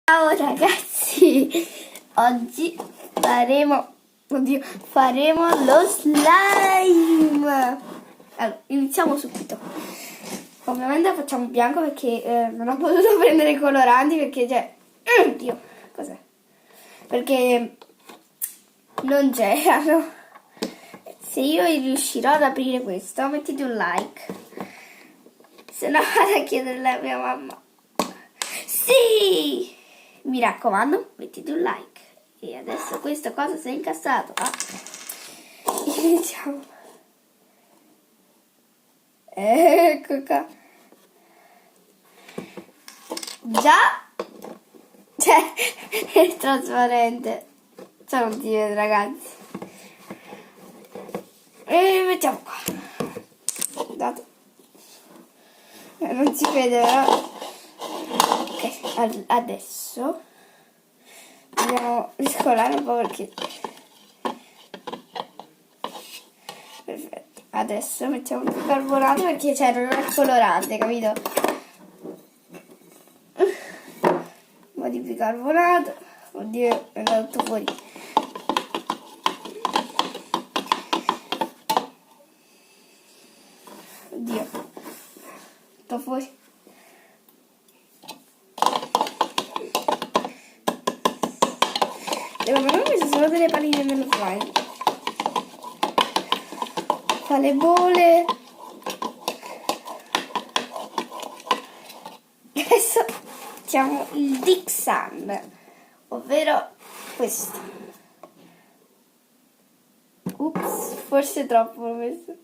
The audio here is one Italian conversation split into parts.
Ciao ragazzi, oggi faremo lo slime. Allora, iniziamo subito. Ovviamente facciamo bianco perché non ho potuto prendere i coloranti perché oddio, cos'è? Perché non c'erano. Se io riuscirò ad aprire questo, mettete un like. Se no vado a chiedere alla mia mamma. Sì! Mi raccomando, mettete un like. E adesso questa cosa si è incassato. Iniziamo. Ecco qua. Già. Cioè, è trasparente. Cioè, non si vede, ragazzi. E mettiamo qua. Dato. Non si vede, però. Ok, adesso dobbiamo riscolare un po' perché perfetto. Adesso mettiamo il bicarbonato perché non è colorante, capito? Un po' di bicarbonato. Oddio, è andato fuori. Oddio, è andato fuori. Secondo me queste sono delle palline nello slime. Fa le bolle. Adesso mettiamo il Dixan, ovvero questo. Ups, forse troppo l'ho messo.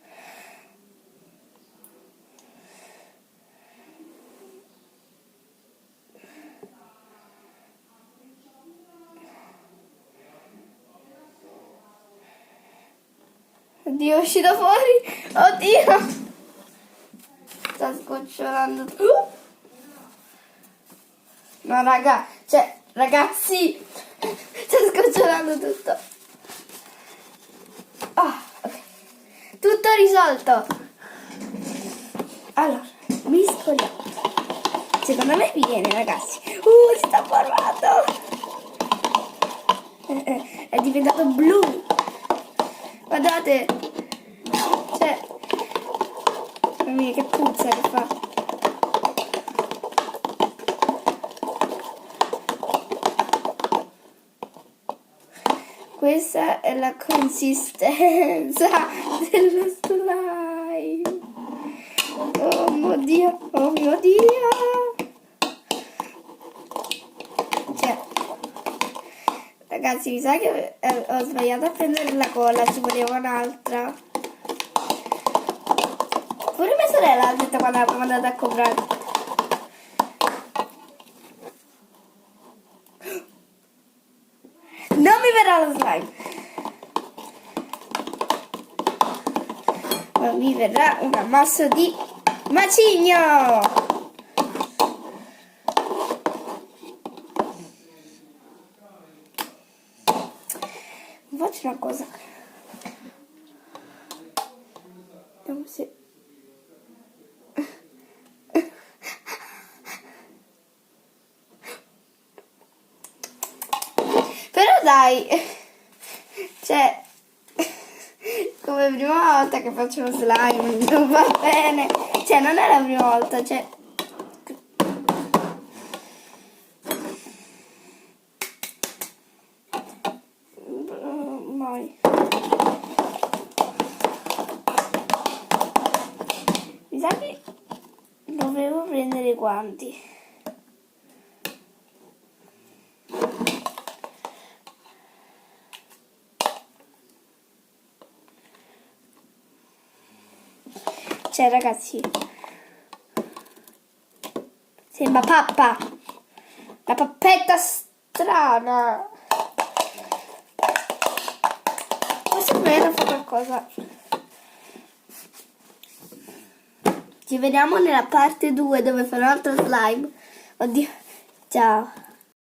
Oddio, è uscito fuori! Oddio! Sta sgocciolando tutto. No, raga, ragazzi, sta sgocciolando tutto. Ok. Tutto risolto. Allora, miscoliamo. Secondo me viene, ragazzi. Si sta formando. È diventato blu. Guardate, mamma mia, che puzza che fa. Questa è la consistenza dello slime. Oh mio Dio, oh mio Dio. Ragazzi, mi sa che ho sbagliato a prendere la colla, ci voleva un'altra. Pure mia sorella ha detto quando l'abbiamo andata a comprare. Non mi verrà lo slime. Ma mi verrà un ammasso di macigno. Faccio una cosa. Vediamo se... Però dai, come prima volta che faccio uno slime non va bene. Non è la prima volta, mai. Mi sa che dovevo prendere i guanti. Ragazzi, sembra pappa, la pappetta strana. Forse almeno fa qualcosa. Ci vediamo nella parte 2 dove farò altro slime. Oddio, ciao.